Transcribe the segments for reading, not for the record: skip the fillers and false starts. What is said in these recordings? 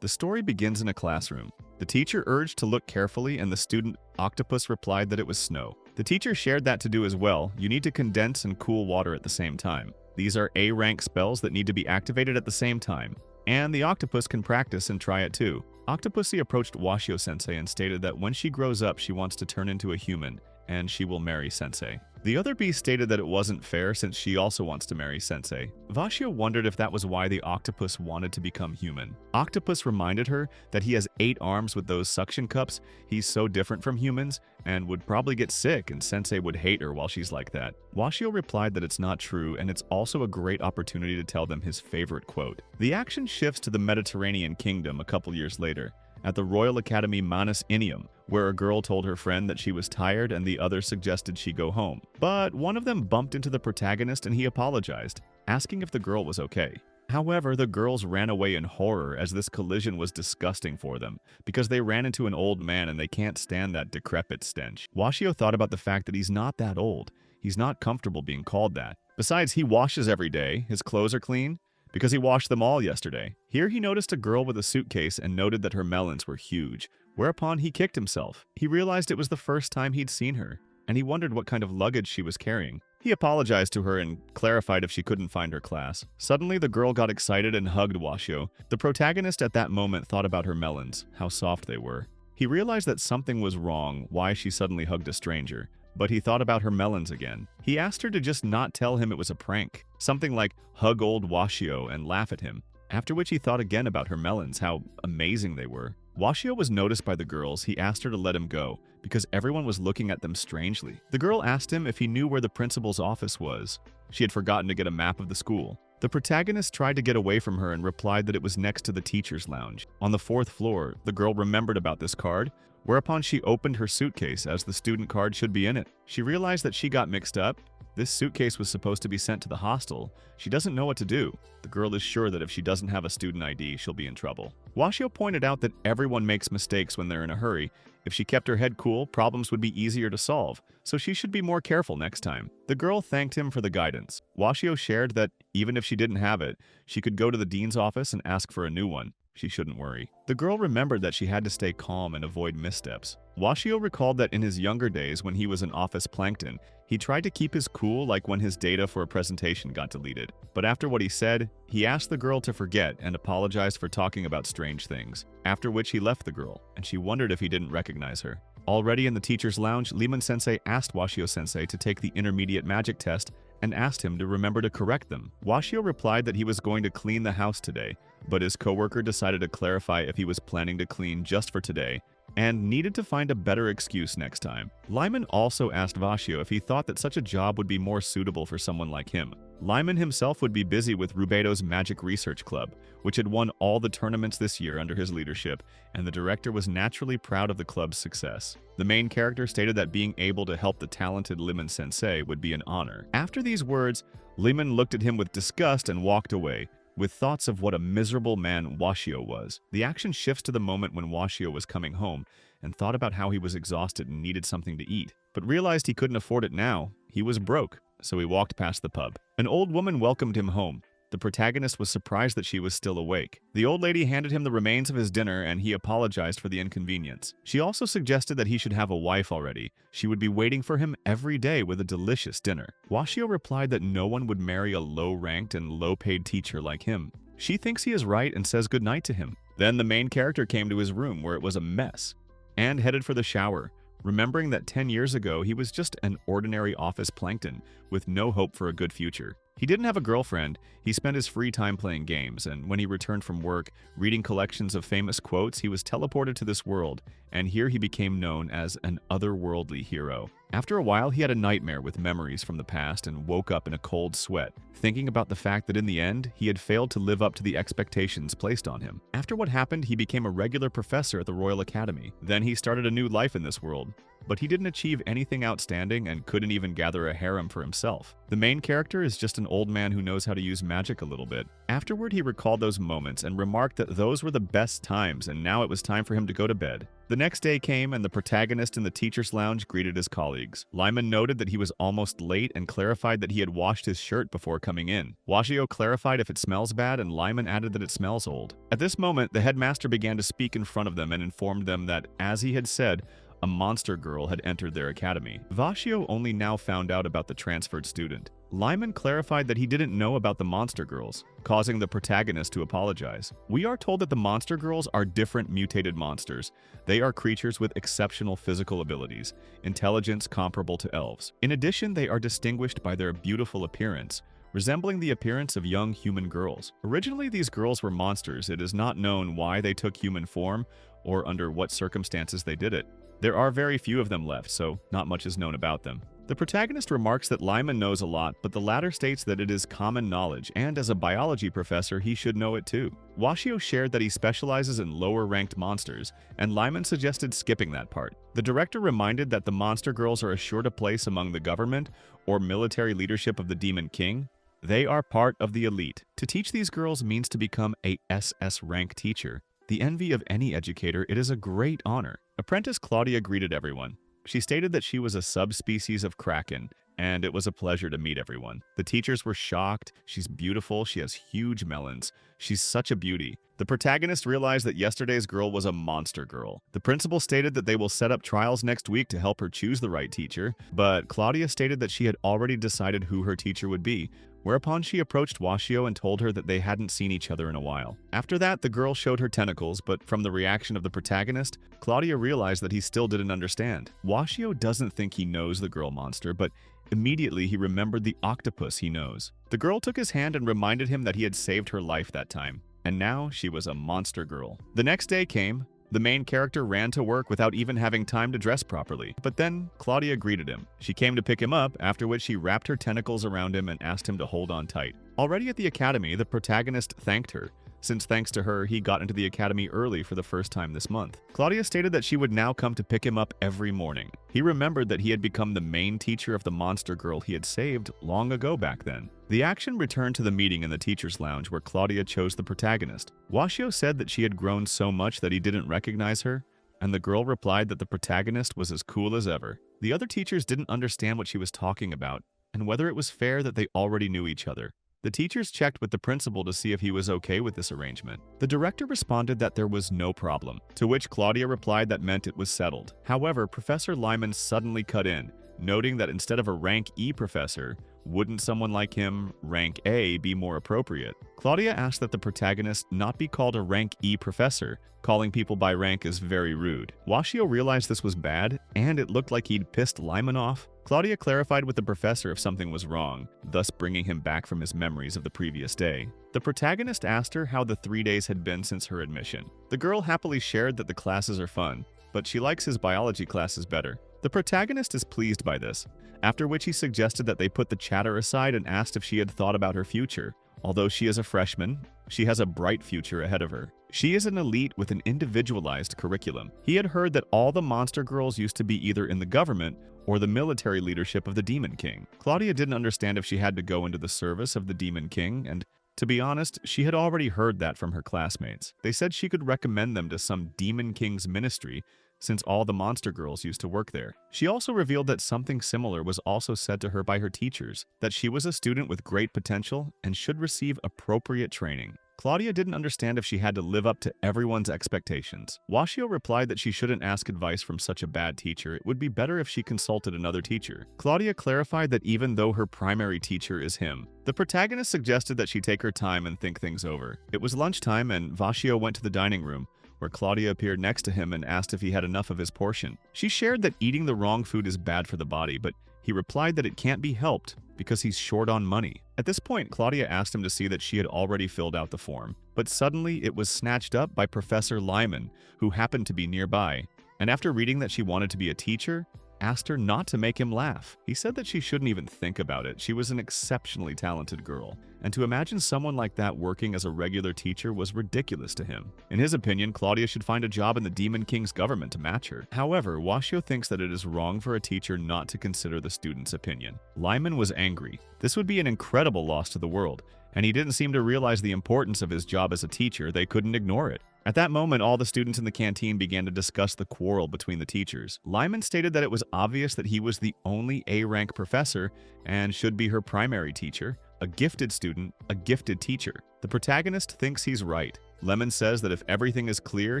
The story begins in a classroom. The teacher urged to look carefully, and the student Octopus replied that it was snow. The teacher shared that to do as well. You need to condense and cool water at the same time. These are A-rank spells that need to be activated at the same time. And the octopus can practice and try it too. Octopussy approached Washio-sensei and stated that when she grows up, she wants to turn into a human, and she will marry Sensei. The other bee stated that it wasn't fair since she also wants to marry Sensei. Vashio wondered if that was why the octopus wanted to become human. Octopus reminded her that he has 8 arms with those suction cups. He's so different from humans and would probably get sick, and Sensei would hate her while she's like that. Washio replied that it's not true, and it's also a great opportunity to tell them his favorite quote. The action shifts to the Mediterranean kingdom a couple years later, at the Royal Academy Manus Inium, where a girl told her friend that she was tired and the other suggested she go home. But one of them bumped into the protagonist and he apologized, asking if the girl was okay. However, the girls ran away in horror as this collision was disgusting for them, because they ran into an old man and they can't stand that decrepit stench. Washio thought about the fact that he's not that old. He's not comfortable being called that. Besides, he washes every day, his clothes are clean, because he washed them all yesterday. Here he noticed a girl with a suitcase and noted that her melons were huge, whereupon he kicked himself. He realized it was the first time he'd seen her, and he wondered what kind of luggage she was carrying. He apologized to her and clarified if she couldn't find her class. Suddenly, the girl got excited and hugged Washio. The protagonist at that moment thought about her melons, how soft they were. He realized that something was wrong, why she suddenly hugged a stranger. But he thought about her melons again. He asked her to just not tell him it was a prank, something like hug old Washio and laugh at him, after which he thought again about her melons, how amazing they were. Washio was noticed by the girls. He asked her to let him go, because everyone was looking at them strangely. The girl asked him if he knew where the principal's office was. She had forgotten to get a map of the school. The protagonist tried to get away from her and replied that it was next to the teacher's lounge. On the 4th floor, the girl remembered about this card, whereupon she opened her suitcase as the student card should be in it. She realized that she got mixed up. This suitcase was supposed to be sent to the hostel. She doesn't know what to do. The girl is sure that if she doesn't have a student ID, she'll be in trouble. Washio pointed out that everyone makes mistakes when they're in a hurry. If she kept her head cool, problems would be easier to solve, so she should be more careful next time. The girl thanked him for the guidance. Washio shared that even if she didn't have it, she could go to the dean's office and ask for a new one. She shouldn't worry. The girl remembered that she had to stay calm and avoid missteps. Washio recalled that in his younger days when he was an office plankton, he tried to keep his cool like when his data for a presentation got deleted. But after what he said, he asked the girl to forget and apologized for talking about strange things, after which he left the girl, and she wondered if he didn't recognize her. Already in the teacher's lounge, Lemon-sensei asked Washio-sensei to take the intermediate magic test and asked him to remember to correct them. Washio replied that he was going to clean the house today, but his coworker decided to clarify if he was planning to clean just for today and needed to find a better excuse next time. Lyman also asked Washio if he thought that such a job would be more suitable for someone like him. Lyman himself would be busy with Rubedo's Magic Research Club, which had won all the tournaments this year under his leadership, and the director was naturally proud of the club's success. The main character stated that being able to help the talented Lemon-sensei would be an honor. After these words, Lemon looked at him with disgust and walked away, with thoughts of what a miserable man Washio was. The action shifts to the moment when Washio was coming home and thought about how he was exhausted and needed something to eat, but realized he couldn't afford it now. He was broke, so he walked past the pub. An old woman welcomed him home. The protagonist was surprised that she was still awake. The old lady handed him the remains of his dinner and he apologized for the inconvenience. She also suggested that he should have a wife already. She would be waiting for him every day with a delicious dinner. Washio replied that no one would marry a low-ranked and low-paid teacher like him. She thinks he is right and says goodnight to him. Then the main character came to his room where it was a mess and headed for the shower, remembering that 10 years ago he was just an ordinary office plankton with no hope for a good future. He didn't have a girlfriend. He spent his free time playing games, and when he returned from work, reading collections of famous quotes, he was teleported to this world, and here he became known as an otherworldly hero. After a while, he had a nightmare with memories from the past and woke up in a cold sweat, thinking about the fact that in the end, he had failed to live up to the expectations placed on him. After what happened, he became a regular professor at the Royal Academy. Then he started a new life in this world. but he didn't achieve anything outstanding and couldn't even gather a harem for himself. The main character is just an old man who knows how to use magic a little bit. Afterward, he recalled those moments and remarked that those were the best times and now it was time for him to go to bed. The next day came and the protagonist in the teacher's lounge greeted his colleagues. Lyman noted that he was almost late and clarified that he had washed his shirt before coming in. Washio clarified if it smells bad and Lyman added that it smells old. At this moment, the headmaster began to speak in front of them and informed them that, as he had said, a monster girl had entered their academy. Washio only now found out about the transferred student. Lyman clarified that he didn't know about the monster girls, causing the protagonist to apologize. We are told that the monster girls are different mutated monsters. They are creatures with exceptional physical abilities, intelligence comparable to elves. In addition, they are distinguished by their beautiful appearance, resembling the appearance of young human girls. Originally, these girls were monsters. It is not known why they took human form or under what circumstances they did it. There are very few of them left, so not much is known about them. The protagonist remarks that Lyman knows a lot, but the latter states that it is common knowledge, and as a biology professor, he should know it too. Washio shared that he specializes in lower-ranked monsters, and Lyman suggested skipping that part. The director reminded that the monster girls are assured a place among the government or military leadership of the Demon King. They are part of the elite. To teach these girls means to become a SS rank teacher. The envy of any educator, it is a great honor. Apprentice Claudia greeted everyone. She stated that she was a subspecies of Kraken, and it was a pleasure to meet everyone. The teachers were shocked. She's beautiful. She has huge melons. She's such a beauty. The protagonist realized that yesterday's girl was a monster girl. The principal stated that they will set up trials next week to help her choose the right teacher, but Claudia stated that she had already decided who her teacher would be, whereupon she approached Washio and told her that they hadn't seen each other in a while. After that, the girl showed her tentacles, but from the reaction of the protagonist, Claudia realized that he still didn't understand. Washio doesn't think he knows the girl monster, but immediately he remembered the octopus he knows. The girl took his hand and reminded him that he had saved her life that time, and now she was a monster girl. The next day came. The main character ran to work without even having time to dress properly. But then, Claudia greeted him. She came to pick him up, after which she wrapped her tentacles around him and asked him to hold on tight. Already at the academy, the protagonist thanked her, since thanks to her, he got into the academy early for the first time this month. Claudia stated that she would now come to pick him up every morning. He remembered that he had become the main teacher of the monster girl he had saved long ago back then. The action returned to the meeting in the teacher's lounge where Claudia chose the protagonist. Washio said that she had grown so much that he didn't recognize her, and the girl replied that the protagonist was as cool as ever. The other teachers didn't understand what she was talking about, and whether it was fair that they already knew each other. The teachers checked with the principal to see if he was okay with this arrangement. The director responded that there was no problem, to which Claudia replied that meant it was settled. However, Professor Lyman suddenly cut in, noting that instead of a rank E professor, wouldn't someone like him, rank A, be more appropriate? Claudia asked that the protagonist not be called a rank E professor. Calling people by rank is very rude. Washio realized this was bad, and it looked like he'd pissed Lyman off. Claudia clarified with the professor if something was wrong, thus bringing him back from his memories of the previous day. The protagonist asked her how the 3 days had been since her admission. The girl happily shared that the classes are fun, but she likes his biology classes better. The protagonist is pleased by this, after which he suggested that they put the chatter aside and asked if she had thought about her future. Although she is a freshman, she has a bright future ahead of her. She is an elite with an individualized curriculum. He had heard that all the monster girls used to be either in the government or the military leadership of the Demon King. Claudia didn't understand if she had to go into the service of the Demon King, and to be honest, she had already heard that from her classmates. They said she could recommend them to some Demon King's ministry, since all the monster girls used to work there. She also revealed that something similar was also said to her by her teachers, that she was a student with great potential and should receive appropriate training. Claudia didn't understand if she had to live up to everyone's expectations. Washio replied that she shouldn't ask advice from such a bad teacher. It would be better if she consulted another teacher. Claudia clarified that even though her primary teacher is him, the protagonist suggested that she take her time and think things over. It was lunchtime and Washio went to the dining room, where Claudia appeared next to him and asked if he had enough of his portion. She shared that eating the wrong food is bad for the body, but he replied that it can't be helped because he's short on money. At this point, Claudia asked him to see that she had already filled out the form, but suddenly it was snatched up by Professor Lyman, who happened to be nearby. And after reading that she wanted to be a teacher, asked her not to make him laugh. He said that she shouldn't even think about it. She was an exceptionally talented girl, and to imagine someone like that working as a regular teacher was ridiculous to him. In his opinion, Claudia should find a job in the Demon King's government to match her. However, Washio thinks that it is wrong for a teacher not to consider the student's opinion. Lyman was angry. This would be an incredible loss to the world, and he didn't seem to realize the importance of his job as a teacher. They couldn't ignore it. At that moment, all the students in the canteen began to discuss the quarrel between the teachers. Lyman stated that it was obvious that he was the only A-rank professor and should be her primary teacher, a gifted student, a gifted teacher. The protagonist thinks he's right. Lemon says that if everything is clear,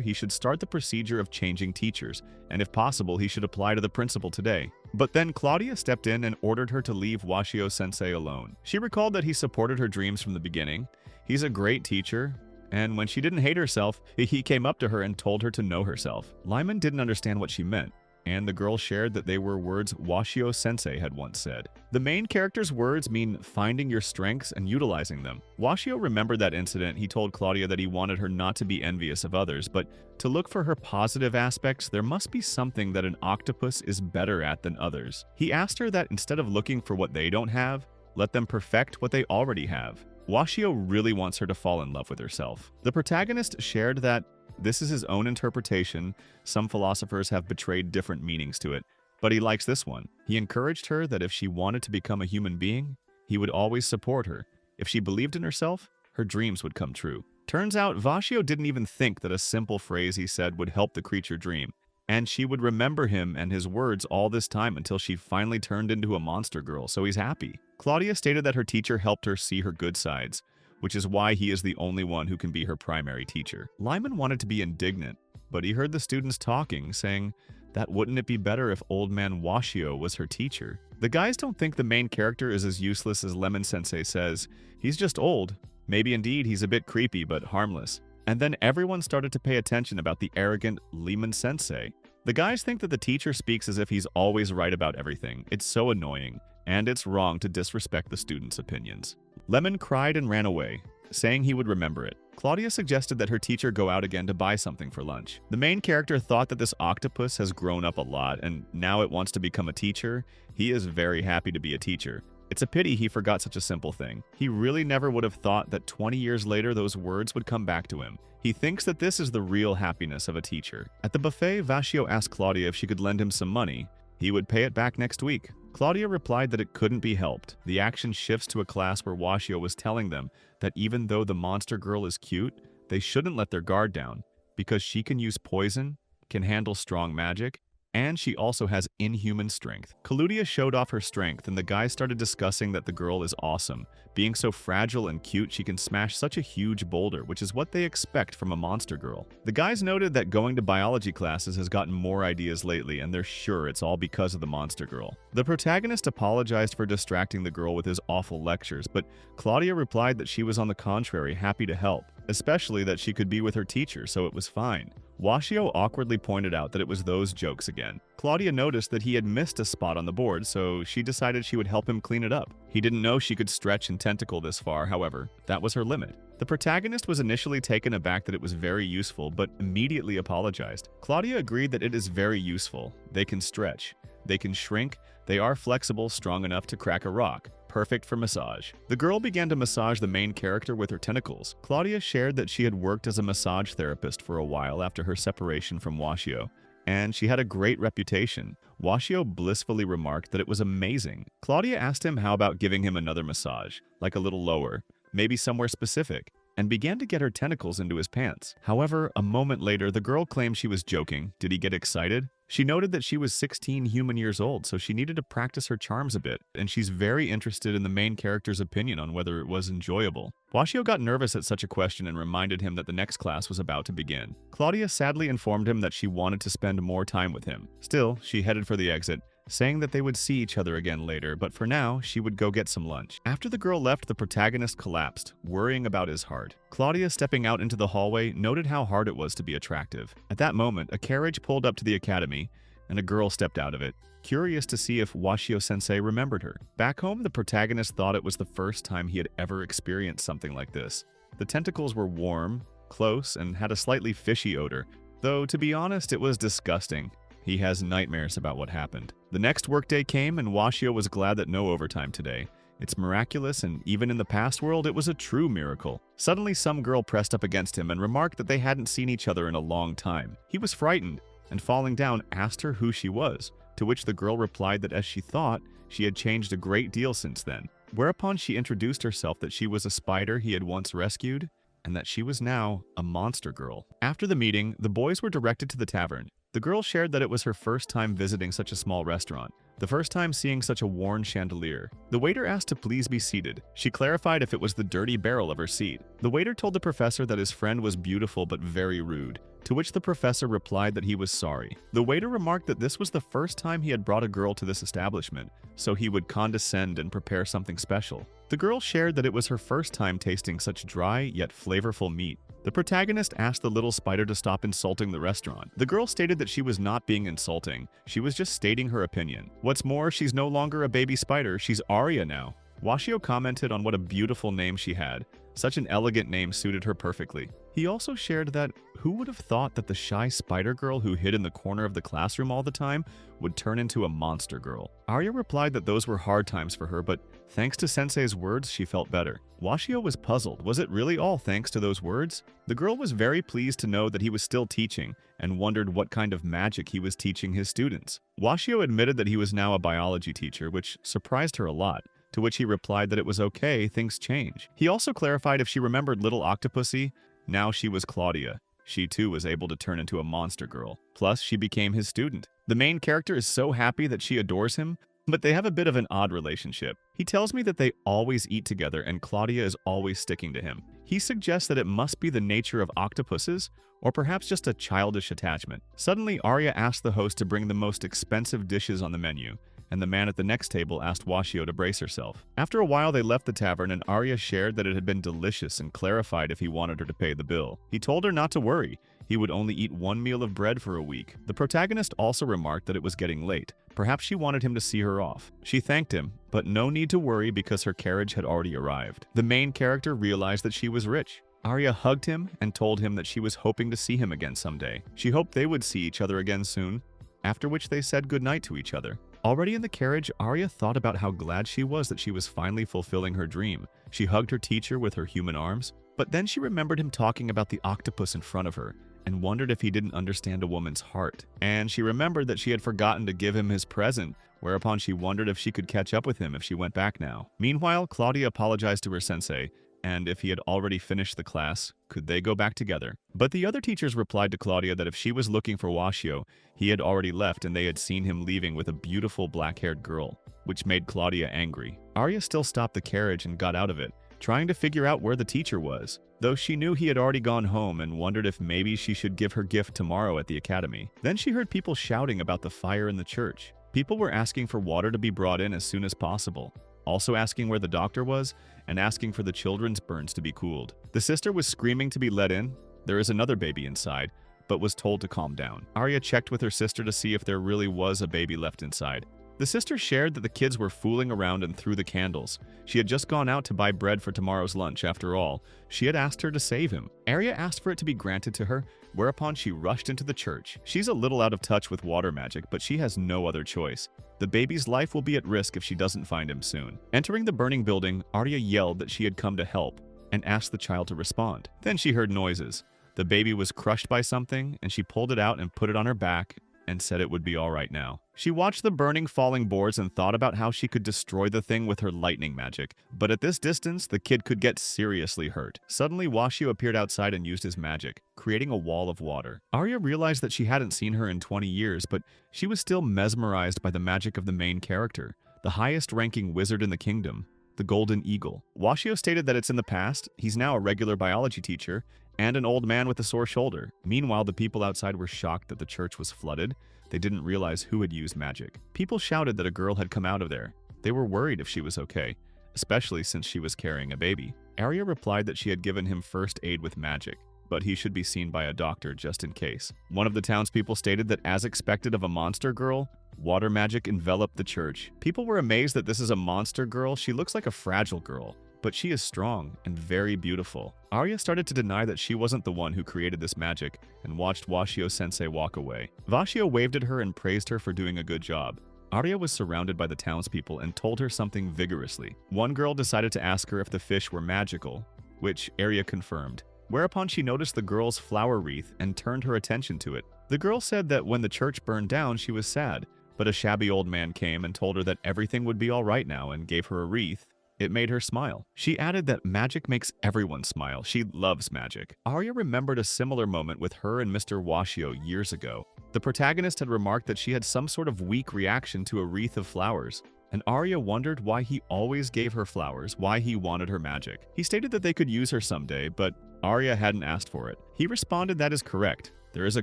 he should start the procedure of changing teachers, and if possible, he should apply to the principal today. But then Claudia stepped in and ordered her to leave Washio-sensei alone. She recalled that he supported her dreams from the beginning. He's a great teacher, and when she didn't hate herself, he came up to her and told her to know herself. Lyman didn't understand what she meant, and the girl shared that they were words Washio-sensei had once said. The main character's words mean finding your strengths and utilizing them. Washio remembered that incident. He told Claudia that he wanted her not to be envious of others, but to look for her positive aspects, there must be something that an octopus is better at than others. He asked her that instead of looking for what they don't have, let them perfect what they already have. Washio really wants her to fall in love with herself. The protagonist shared that this is his own interpretation. Some philosophers have betrayed different meanings to it, but he likes this one. He encouraged her that if she wanted to become a human being, he would always support her. If she believed in herself, her dreams would come true. Turns out, Washio didn't even think that a simple phrase he said would help the creature dream, and she would remember him and his words all this time until she finally turned into a monster girl, so he's happy. Claudia stated that her teacher helped her see her good sides, which is why he is the only one who can be her primary teacher. Lyman wanted to be indignant, but he heard the students talking, saying that wouldn't it be better if old man Washio was her teacher? The guys don't think the main character is as useless as Lemon-sensei says. He's just old. Maybe indeed he's a bit creepy, but harmless. And then everyone started to pay attention about the arrogant Lemon-sensei. The guys think that the teacher speaks as if he's always right about everything. It's so annoying, and it's wrong to disrespect the students' opinions. Lemon cried and ran away, saying he would remember it. Claudia suggested that her teacher go out again to buy something for lunch. The main character thought that this octopus has grown up a lot, and now it wants to become a teacher. He is very happy to be a teacher. It's a pity he forgot such a simple thing. He really never would have thought that 20 years later those words would come back to him. He thinks that this is the real happiness of a teacher. At the buffet, Washio asked Claudia if she could lend him some money. He would pay it back next week. Claudia replied that it couldn't be helped. The action shifts to a class where Washio was telling them that even though the monster girl is cute, they shouldn't let their guard down, because she can use poison, can handle strong magic, and she also has inhuman strength. Claudia showed off her strength, and the guys started discussing that the girl is awesome. Being so fragile and cute, she can smash such a huge boulder, which is what they expect from a monster girl. The guys noted that going to biology classes has gotten more ideas lately, and they're sure it's all because of the monster girl. The protagonist apologized for distracting the girl with his awful lectures, but Claudia replied that she was on the contrary happy to help, especially that she could be with her teacher, so it was fine. Washio awkwardly pointed out that it was those jokes again. Claudia noticed that he had missed a spot on the board, so she decided she would help him clean it up. He didn't know she could stretch and tentacle this far, however, that was her limit. The protagonist was initially taken aback that it was very useful, but immediately apologized. Claudia agreed that it is very useful. They can stretch, they can shrink, they are flexible, strong enough to crack a rock. Perfect for massage. The girl began to massage the main character with her tentacles. Claudia shared that she had worked as a massage therapist for a while after her separation from Washio, and she had a great reputation. Washio blissfully remarked that it was amazing. Claudia asked him how about giving him another massage, like a little lower, maybe somewhere specific, and began to get her tentacles into his pants. However, a moment later, the girl claimed she was joking. Did he get excited? She noted that she was 16 human years old, so she needed to practice her charms a bit, and she's very interested in the main character's opinion on whether it was enjoyable. Washio got nervous at such a question and reminded him that the next class was about to begin. Claudia sadly informed him that she wanted to spend more time with him. Still, she headed for the exit, saying that they would see each other again later, but for now, she would go get some lunch. After the girl left, the protagonist collapsed, worrying about his heart. Claudia, stepping out into the hallway, noted how hard it was to be attractive. At that moment, a carriage pulled up to the academy, and a girl stepped out of it, curious to see if Washio-sensei remembered her. Back home, the protagonist thought it was the first time he had ever experienced something like this. The tentacles were warm, close, and had a slightly fishy odor, though to be honest, it was disgusting. He has nightmares about what happened. The next workday came, and Washio was glad that no overtime today. It's miraculous, and even in the past world, it was a true miracle. Suddenly, some girl pressed up against him and remarked that they hadn't seen each other in a long time. He was frightened, and falling down, asked her who she was, to which the girl replied that as she thought, she had changed a great deal since then. Whereupon she introduced herself that she was a spider he had once rescued, and that she was now a monster girl. After the meeting, the boys were directed to the tavern. The girl shared that it was her first time visiting such a small restaurant, the first time seeing such a worn chandelier. The waiter asked to please be seated. She clarified if it was the dirty barrel of her seat. The waiter told the professor that his friend was beautiful but very rude, to which the professor replied that he was sorry. The waiter remarked that this was the first time he had brought a girl to this establishment, so he would condescend and prepare something special. The girl shared that it was her first time tasting such dry yet flavorful meat. The protagonist asked the little spider to stop insulting the restaurant. The girl stated that she was not being insulting, she was just stating her opinion. What's more, she's no longer a baby spider, she's Arya now. Washio commented on what a beautiful name she had. Such an elegant name suited her perfectly. He also shared that who would have thought that the shy spider girl who hid in the corner of the classroom all the time would turn into a monster girl. Arya replied that those were hard times for her, but thanks to Sensei's words, she felt better. Washio was puzzled. Was it really all thanks to those words? The girl was very pleased to know that he was still teaching and wondered what kind of magic he was teaching his students. Washio admitted that he was now a biology teacher, which surprised her a lot, to which he replied that it was okay, things change. He also clarified if she remembered little Octopussy, now she was Claudia. She too was able to turn into a monster girl. Plus, she became his student. The main character is so happy that she adores him, but they have a bit of an odd relationship. He tells me that they always eat together and Claudia is always sticking to him. He suggests that it must be the nature of octopuses, or perhaps just a childish attachment. Suddenly, Arya asked the host to bring the most expensive dishes on the menu, and the man at the next table asked Washio to brace herself. After a while, they left the tavern and Arya shared that it had been delicious and clarified if he wanted her to pay the bill. He told her not to worry. He would only eat one meal of bread for a week. The protagonist also remarked that it was getting late. Perhaps she wanted him to see her off. She thanked him, but no need to worry because her carriage had already arrived. The main character realized that she was rich. Arya hugged him and told him that she was hoping to see him again someday. She hoped they would see each other again soon, after which they said goodnight to each other. Already in the carriage, Arya thought about how glad she was that she was finally fulfilling her dream. She hugged her teacher with her human arms, but then she remembered him talking about the octopus in front of her and wondered if he didn't understand a woman's heart. And she remembered that she had forgotten to give him his present, whereupon she wondered if she could catch up with him if she went back now. Meanwhile, Claudia apologized to her sensei, and if he had already finished the class, could they go back together? But the other teachers replied to Claudia that if she was looking for Washio, he had already left and they had seen him leaving with a beautiful black-haired girl, which made Claudia angry. Arya still stopped the carriage and got out of it, trying to figure out where the teacher was, though she knew he had already gone home and wondered if maybe she should give her gift tomorrow at the academy. Then she heard people shouting about the fire in the church. People were asking for water to be brought in as soon as possible, also asking where the doctor was, and asking for the children's burns to be cooled. The sister was screaming to be let in. There is another baby inside, but was told to calm down. Arya checked with her sister to see if there really was a baby left inside. The sister shared that the kids were fooling around and threw the candles. She had just gone out to buy bread for tomorrow's lunch after all. She had asked her to save him. Arya asked for it to be granted to her, whereupon she rushed into the church. She's a little out of touch with water magic, but she has no other choice. The baby's life will be at risk if she doesn't find him soon. Entering the burning building, Arya yelled that she had come to help and asked the child to respond. Then she heard noises. The baby was crushed by something, and she pulled it out and put it on her back and said it would be all right now. She watched the burning falling boards and thought about how she could destroy the thing with her lightning magic. But at this distance, the kid could get seriously hurt. Suddenly, Washio appeared outside and used his magic, creating a wall of water. Arya realized that she hadn't seen her in 20 years, but she was still mesmerized by the magic of the main character, the highest-ranking wizard in the kingdom, the Golden Eagle. Washio stated that it's in the past, he's now a regular biology teacher, and an old man with a sore shoulder. Meanwhile, the people outside were shocked that the church was flooded. They didn't realize who had used magic. People shouted that a girl had come out of there. They were worried if she was okay, especially since she was carrying a baby. Arya replied that she had given him first aid with magic, but he should be seen by a doctor just in case. One of the townspeople stated that as expected of a monster girl, water magic enveloped the church. People were amazed that this is a monster girl. She looks like a fragile girl. but she is strong and very beautiful. Arya started to deny that she wasn't the one who created this magic and watched Washio-sensei walk away. Washio waved at her and praised her for doing a good job. Arya was surrounded by the townspeople and told her something vigorously. One girl decided to ask her if the fish were magical, which Arya confirmed, whereupon she noticed the girl's flower wreath and turned her attention to it. The girl said that when the church burned down, she was sad, but a shabby old man came and told her that everything would be all right now and gave her a wreath. It made her smile. She added that magic makes everyone smile. She loves magic. Arya remembered a similar moment with her and Mr. Washio years ago. The protagonist had remarked that she had some sort of weak reaction to a wreath of flowers, and Arya wondered why he always gave her flowers, why he wanted her magic. He stated that they could use her someday, but Arya hadn't asked for it. He responded that is correct. There is a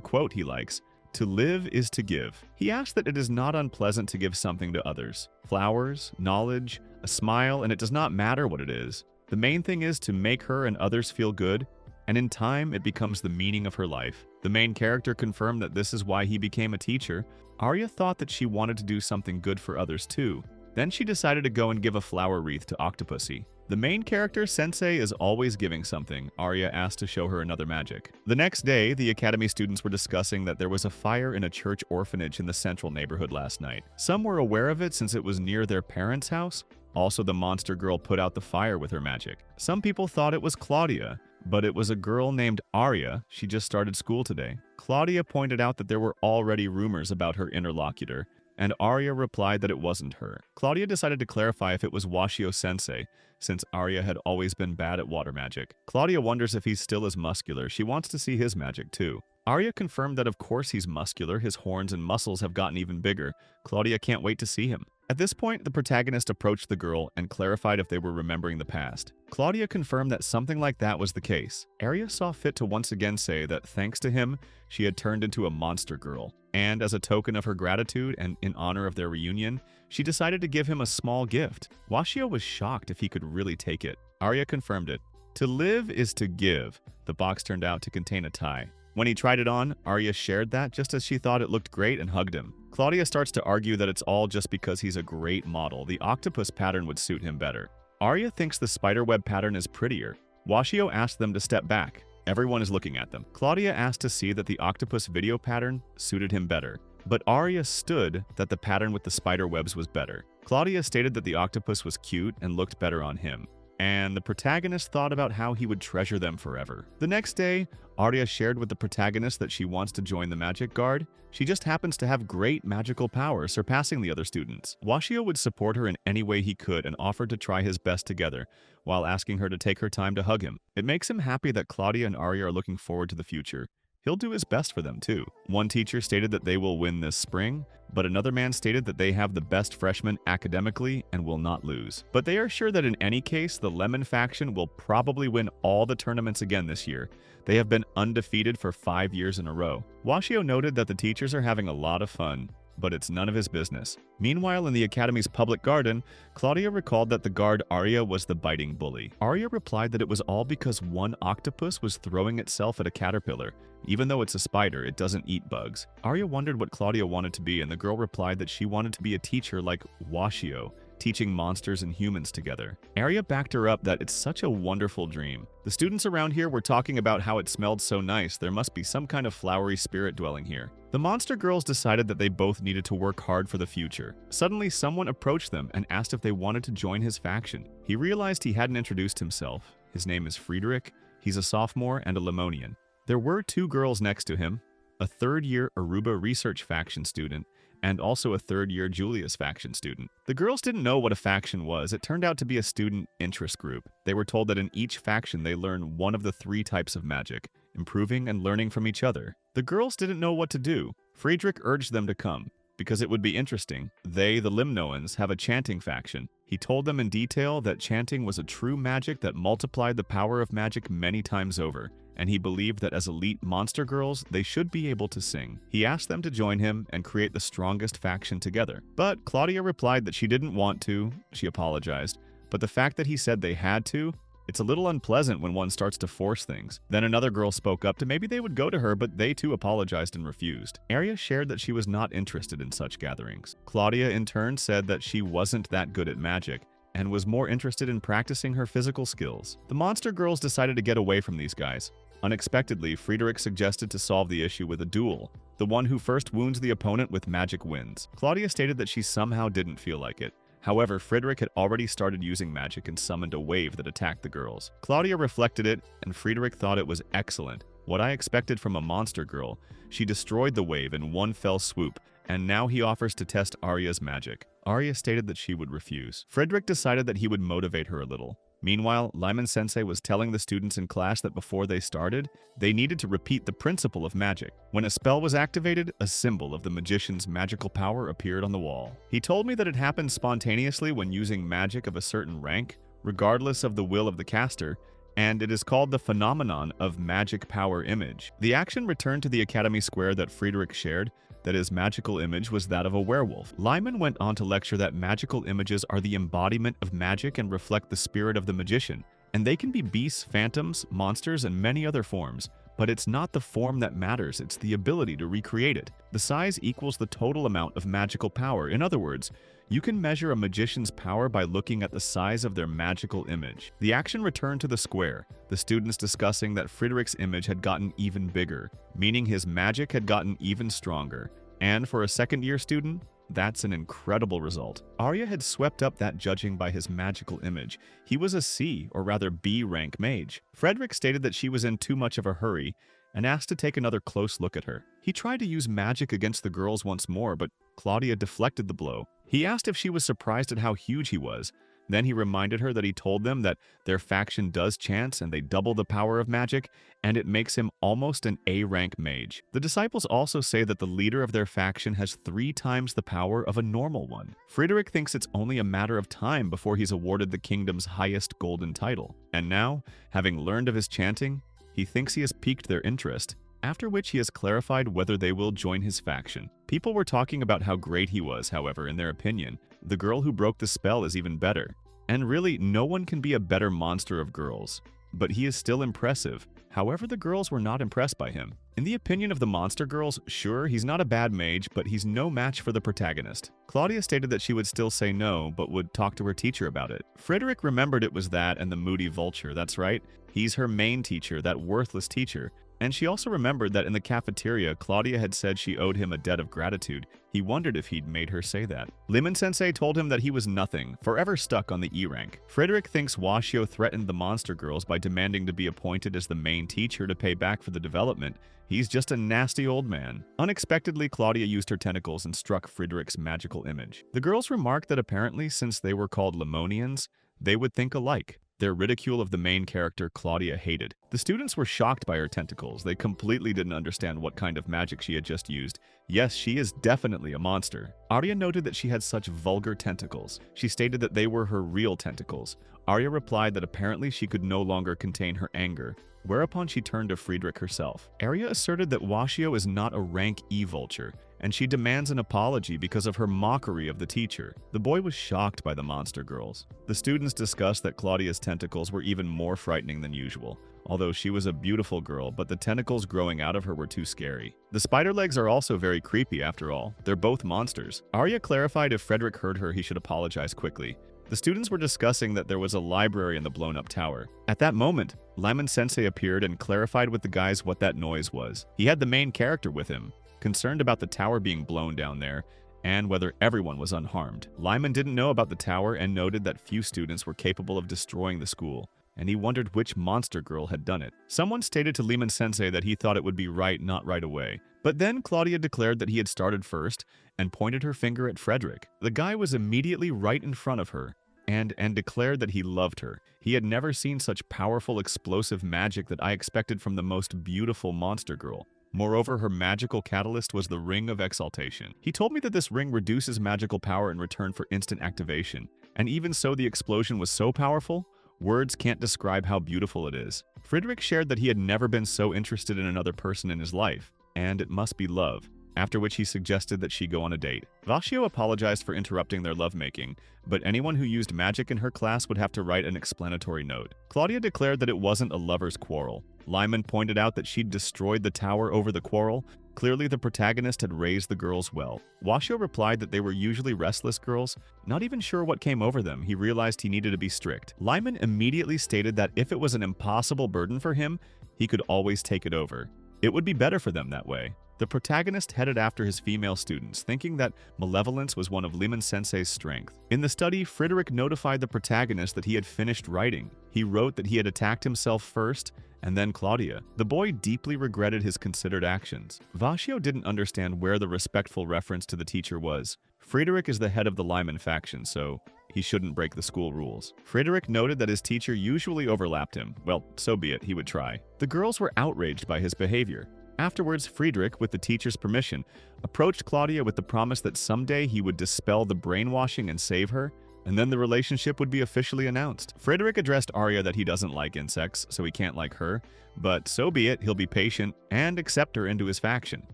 quote he likes, "To live is to give." He asked that it is not unpleasant to give something to others. Flowers, knowledge, a smile, and it does not matter what it is. The main thing is to make her and others feel good, and in time it becomes the meaning of her life. The main character confirmed that this is why he became a teacher. Arya thought that she wanted to do something good for others too. Then she decided to go and give a flower wreath to Octopussy. The main character, Sensei, is always giving something. Arya asked to show her another magic. The next day, the academy students were discussing that there was a fire in a church orphanage in the central neighborhood last night. Some were aware of it since it was near their parents' house. Also, the monster girl put out the fire with her magic. Some people thought it was Claudia, but it was a girl named Arya. She just started school today. Claudia pointed out that there were already rumors about her interlocutor, and Arya replied that it wasn't her. Claudia decided to clarify if it was Washio-sensei, since Arya had always been bad at water magic. Claudia wonders if he's still as muscular. She wants to see his magic too. Arya confirmed that of course he's muscular, his horns and muscles have gotten even bigger. Claudia can't wait to see him. At this point, the protagonist approached the girl and clarified if they were remembering the past. Claudia confirmed that something like that was the case. Arya saw fit to once again say that thanks to him, she had turned into a monster girl. And as a token of her gratitude and in honor of their reunion, she decided to give him a small gift. Washio was shocked if he could really take it. Arya confirmed it. To live is to give. The box turned out to contain a tie. When he tried it on, Arya shared that just as she thought it looked great and hugged him. Claudia starts to argue that it's all just because he's a great model. The octopus pattern would suit him better. Arya thinks the spiderweb pattern is prettier. Washio asked them to step back. Everyone is looking at them. Claudia asked to see that the octopus video pattern suited him better, but Arya stood that the pattern with the spider webs was better. Claudia stated that the octopus was cute and looked better on him, and the protagonist thought about how he would treasure them forever. The next day, Arya shared with the protagonist that she wants to join the Magic Guard. She just happens to have great magical powers, surpassing the other students. Washio would support her in any way he could and offered to try his best together, while asking her to take her time to hug him. It makes him happy that Claudia and Arya are looking forward to the future. He'll do his best for them too. One teacher stated that they will win this spring, but another man stated that they have the best freshmen academically and will not lose. But they are sure that in any case, the Lemon faction will probably win all the tournaments again this year. They have been undefeated for 5 years in a row. Washio noted that the teachers are having a lot of fun, but it's none of his business. Meanwhile, in the Academy's public garden, Claudia recalled that the guard Arya was the biting bully. Arya replied that it was all because one octopus was throwing itself at a caterpillar. Even though it's a spider, it doesn't eat bugs. Arya wondered what Claudia wanted to be, and the girl replied that she wanted to be a teacher like Washio, teaching monsters and humans together. Arya backed her up that it's such a wonderful dream. The students around here were talking about how it smelled so nice. There must be some kind of flowery spirit dwelling here. The monster girls decided that they both needed to work hard for the future. Suddenly, someone approached them and asked if they wanted to join his faction. He realized he hadn't introduced himself. His name is Friedrich. He's a sophomore and a Lemonian. There were 2 girls next to him, a third-year Aruba research faction student, and also a third-year Julius faction student. The girls didn't know what a faction was. It turned out to be a student interest group. They were told that in each faction they learn one of the 3 types of magic, improving and learning from each other. The girls didn't know what to do. Friedrich urged them to come, because it would be interesting. They, the Limnoans, have a chanting faction. He told them in detail that chanting was a true magic that multiplied the power of magic many times over, and he believed that as elite monster girls, they should be able to sing. He asked them to join him and create the strongest faction together. But Claudia replied that she didn't want to. She apologized. But the fact that he said they had to, it's a little unpleasant when one starts to force things. Then another girl spoke up to maybe they would go to her, but they too apologized and refused. Arya shared that she was not interested in such gatherings. Claudia in turn said that she wasn't that good at magic, and was more interested in practicing her physical skills. The monster girls decided to get away from these guys. Unexpectedly, Friedrich suggested to solve the issue with a duel. The one who first wounds the opponent with magic wins. Claudia stated that she somehow didn't feel like it. However, Friedrich had already started using magic and summoned a wave that attacked the girls. Claudia reflected it, and Friedrich thought it was excellent. What I expected from a monster girl. She destroyed the wave in one fell swoop, and now he offers to test Arya's magic. Arya stated that she would refuse. Friedrich decided that he would motivate her a little. Meanwhile, Lyman-sensei was telling the students in class that before they started, they needed to repeat the principle of magic. When a spell was activated, a symbol of the magician's magical power appeared on the wall. He told me that it happened spontaneously when using magic of a certain rank, regardless of the will of the caster, and it is called the phenomenon of magic power image. The action returned to the Academy Square that Friedrich shared, that his magical image was that of a werewolf. Lyman went on to lecture that magical images are the embodiment of magic and reflect the spirit of the magician, and they can be beasts, phantoms, monsters, and many other forms. But it's not the form that matters, it's the ability to recreate it. The size equals the total amount of magical power. In other words, you can measure a magician's power by looking at the size of their magical image. The action returned to the square, the students discussing that Friedrich's image had gotten even bigger, meaning his magic had gotten even stronger. And for a second-year student, that's an incredible result. Arya had swept up that judging by his magical image. He was a C, or rather B rank mage. Friedrich stated that she was in too much of a hurry and asked to take another close look at her. He tried to use magic against the girls once more, but Claudia deflected the blow. He asked if she was surprised at how huge he was. Then he reminded her that he told them that their faction does chance and they double the power of magic, and it makes him almost an A-rank mage. The disciples also say that the leader of their faction has 3 times the power of a normal one. Friedrich thinks it's only a matter of time before he's awarded the kingdom's highest golden title. And now, having learned of his chanting, he thinks he has piqued their interest, after which he has clarified whether they will join his faction. People were talking about how great he was, however, in their opinion. The girl who broke the spell is even better. And really, no one can be a better monster of girls. But he is still impressive. However, the girls were not impressed by him. In the opinion of the monster girls, sure, he's not a bad mage, but he's no match for the protagonist. Claudia stated that she would still say no, but would talk to her teacher about it. Friedrich remembered it was that and the moody vulture, that's right. He's her main teacher, that worthless teacher. And she also remembered that in the cafeteria, Claudia had said she owed him a debt of gratitude. He wondered if he'd made her say that. Lemon-sensei told him that he was nothing, forever stuck on the E rank. Friedrich thinks Washio threatened the monster girls by demanding to be appointed as the main teacher to pay back for the development. He's just a nasty old man. Unexpectedly, Claudia used her tentacles and struck Friedrich's magical image. The girls remarked that apparently, since they were called Lemonians, they would think alike. Their ridicule of the main character Claudia hated. The students were shocked by her tentacles. They completely didn't understand what kind of magic she had just used. Yes, she is definitely a monster. Arya noted that she had such vulgar tentacles. She stated that they were her real tentacles. Arya replied that apparently she could no longer contain her anger, whereupon she turned to Friedrich herself. Arya asserted that Washio is not a rank E vulture, and she demands an apology because of her mockery of the teacher. The boy was shocked by the monster girls. The students discussed that Claudia's tentacles were even more frightening than usual, although she was a beautiful girl, but the tentacles growing out of her were too scary. The spider legs are also very creepy after all. They're both monsters. Arya clarified if Friedrich heard her, he should apologize quickly. The students were discussing that there was a library in the blown-up tower. At that moment, Lyman-sensei appeared and clarified with the guys what that noise was. He had the main character with him, concerned about the tower being blown down there, and whether everyone was unharmed. Lyman didn't know about the tower and noted that few students were capable of destroying the school, and he wondered which monster girl had done it. Someone stated to Lyman-sensei that he thought it would be right not right away. But then Claudia declared that he had started first and pointed her finger at Friedrich. The guy was immediately right in front of her and declared that he loved her. He had never seen such powerful, explosive magic that I expected from the most beautiful monster girl. Moreover, her magical catalyst was the Ring of Exaltation. He told me that this ring reduces magical power in return for instant activation. And even so, the explosion was so powerful, words can't describe how beautiful it is. Friedrich shared that he had never been so interested in another person in his life, and it must be love. after which he suggested that she go on a date. Vashio apologized for interrupting their lovemaking, but anyone who used magic in her class would have to write an explanatory note. Claudia declared that it wasn't a lover's quarrel. Lyman pointed out that she'd destroyed the tower over the quarrel. Clearly, the protagonist had raised the girls well. Washio replied that they were usually restless girls. Not even sure what came over them, he realized he needed to be strict. Lyman immediately stated that if it was an impossible burden for him, he could always take it over. It would be better for them that way. The protagonist headed after his female students, thinking that malevolence was one of Lemon-sensei's strength. In the study, Frederick notified the protagonist that he had finished writing. He wrote that he had attacked himself first, and then Claudia. The boy deeply regretted his considered actions. Vashio didn't understand where the respectful reference to the teacher was. Frederick is the head of the Lyman faction, so he shouldn't break the school rules. Frederick noted that his teacher usually overlapped him. Well, so be it, he would try. The girls were outraged by his behavior. Afterwards, Friedrich, with the teacher's permission, approached Claudia with the promise that someday he would dispel the brainwashing and save her, and then the relationship would be officially announced. Friedrich addressed Arya that he doesn't like insects, so he can't like her, but so be it, he'll be patient and accept her into his faction.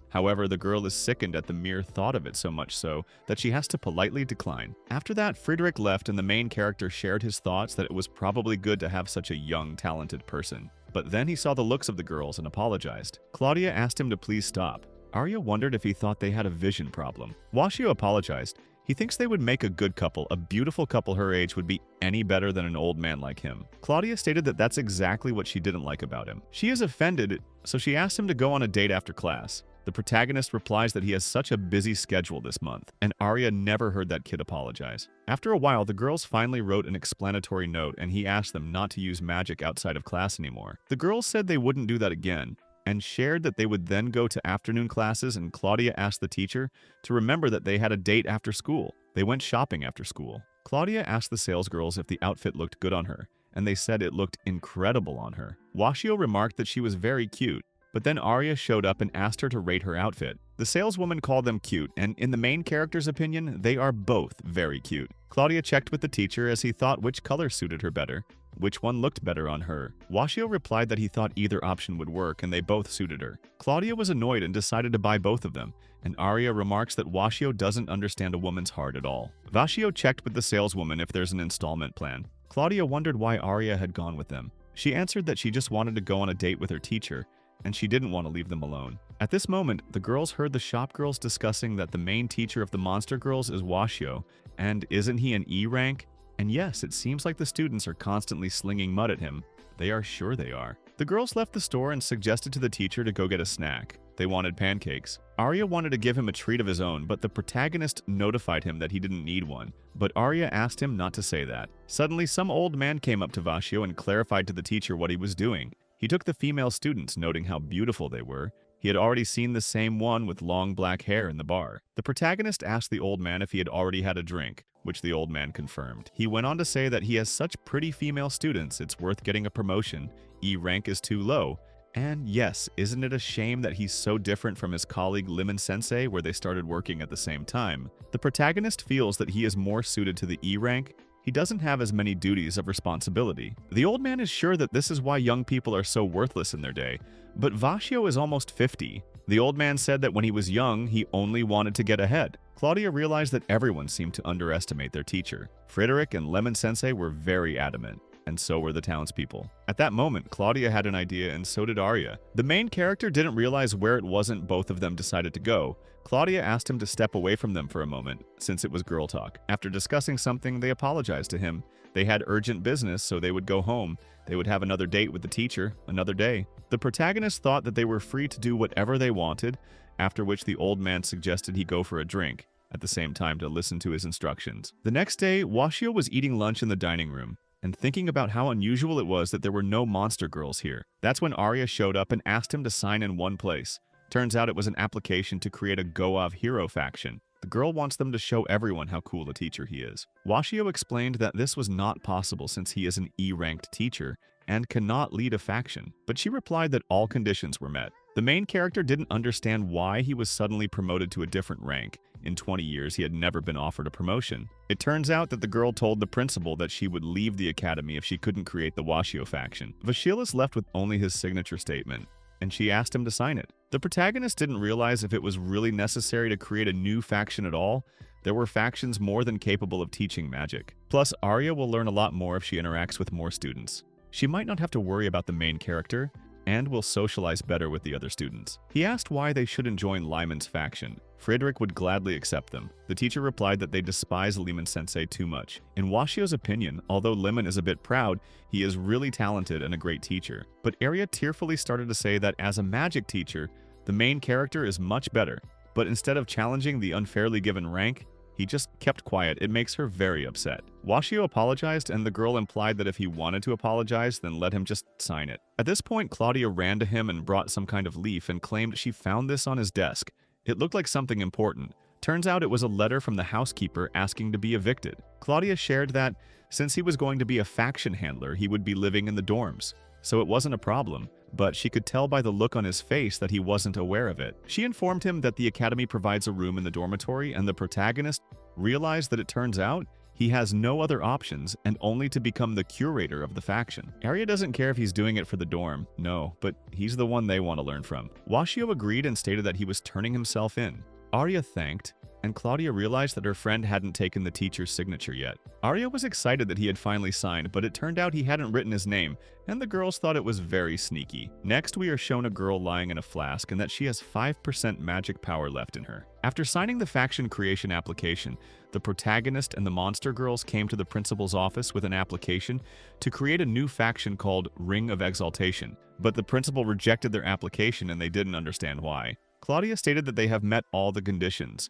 However, the girl is sickened at the mere thought of it, so much so that she has to politely decline. After that, Friedrich left and the main character shared his thoughts that it was probably good to have such a young, talented person. But then he saw the looks of the girls and apologized. Claudia asked him to please stop. Arya wondered if he thought they had a vision problem. Washio apologized. He thinks they would make a good couple. A beautiful couple her age would be any better than an old man like him. Claudia stated that that's exactly what she didn't like about him. She is offended, so she asked him to go on a date after class. The protagonist replies that he has such a busy schedule this month, and Arya never heard that kid apologize. After a while, the girls finally wrote an explanatory note, and he asked them not to use magic outside of class anymore. The girls said they wouldn't do that again, and shared that they would then go to afternoon classes, and Claudia asked the teacher to remember that they had a date after school. They went shopping after school. Claudia asked the salesgirls if the outfit looked good on her, and they said it looked incredible on her. Washio remarked that she was very cute, but then Arya showed up and asked her to rate her outfit. The saleswoman called them cute, and in the main character's opinion, they are both very cute. Claudia checked with the teacher as he thought which color suited her better, which one looked better on her. Washio replied that he thought either option would work and they both suited her. Claudia was annoyed and decided to buy both of them, and Arya remarks that Washio doesn't understand a woman's heart at all. Vashio checked with the saleswoman if there's an installment plan. Claudia wondered why Arya had gone with them. She answered that she just wanted to go on a date with her teacher, and she didn't want to leave them alone. At this moment, the girls heard the shop girls discussing that the main teacher of the monster girls is Washio, and isn't he an E rank? And yes, it seems like the students are constantly slinging mud at him. They are sure they are. The girls left the store and suggested to the teacher to go get a snack. They wanted pancakes. Arya wanted to give him a treat of his own, but the protagonist notified him that he didn't need one. But Arya asked him not to say that. Suddenly, some old man came up to Vashio and clarified to the teacher what he was doing. He took the female students, noting how beautiful they were. He had already seen the same one with long black hair in the bar. The protagonist asked the old man if he had already had a drink, which the old man confirmed. He went on to say that he has such pretty female students, it's worth getting a promotion. E rank is too low. And yes, isn't it a shame that he's so different from his colleague Lemon-sensei, where they started working at the same time? The protagonist feels that he is more suited to the E rank. He doesn't have as many duties of responsibility. The old man is sure that this is why young people are so worthless in their day, but Vashio is almost 50. The old man said that when he was young, he only wanted to get ahead. Claudia realized that everyone seemed to underestimate their teacher. Frederick and Lemon-sensei were very adamant, and so were the townspeople. At that moment, Claudia had an idea, and so did Arya. The main character didn't realize where it wasn't both of them decided to go. Claudia asked him to step away from them for a moment, since it was girl talk. After discussing something, they apologized to him. They had urgent business, so they would go home. They would have another date with the teacher, another day. The protagonist thought that they were free to do whatever they wanted, after which the old man suggested he go for a drink, at the same time to listen to his instructions. The next day, Washio was eating lunch in the dining room, and thinking about how unusual it was that there were no monster girls here. That's when Arya showed up and asked him to sign in one place. Turns out it was an application to create a Goav hero faction. The girl wants them to show everyone how cool a teacher he is. Washio explained that this was not possible since he is an E-ranked teacher and cannot lead a faction, but she replied that all conditions were met. The main character didn't understand why he was suddenly promoted to a different rank. In 20 years, he had never been offered a promotion. It turns out that the girl told the principal that she would leave the academy if she couldn't create the Washio faction. Vasilis left with only his signature statement, and she asked him to sign it. The protagonist didn't realize if it was really necessary to create a new faction at all. There were factions more than capable of teaching magic. Plus, Arya will learn a lot more if she interacts with more students. She might not have to worry about the main character, and will socialize better with the other students. He asked why they shouldn't join Lyman's faction. Friedrich would gladly accept them. The teacher replied that they despise Lyman-sensei too much. In Washio's opinion, although Lyman is a bit proud, he is really talented and a great teacher. But Arya tearfully started to say that as a magic teacher, the main character is much better. But instead of challenging the unfairly given rank, he just kept quiet. It makes her very upset. Washio apologized, and the girl implied that if he wanted to apologize, then let him just sign it. At this point, Claudia ran to him and brought some kind of leaf and claimed she found this on his desk. It looked like something important. Turns out it was a letter from the housekeeper asking to be evicted. Claudia shared that, since he was going to be a faction handler, he would be living in the dorms. So it wasn't a problem, but she could tell by the look on his face that he wasn't aware of it. She informed him that the academy provides a room in the dormitory, and the protagonist realized that it turns out he has no other options and only to become the curator of the faction. Arya doesn't care if he's doing it for the dorm, no, but he's the one they want to learn from. Washio agreed and stated that he was turning himself in. Arya thanked, and Claudia realized that her friend hadn't taken the teacher's signature yet. Arya was excited that he had finally signed, but it turned out he hadn't written his name, and the girls thought it was very sneaky. Next, we are shown a girl lying in a flask and that she has 5% magic power left in her. After signing the faction creation application, the protagonist and the monster girls came to the principal's office with an application to create a new faction called Ring of Exaltation, but the principal rejected their application and they didn't understand why. Claudia stated that they have met all the conditions.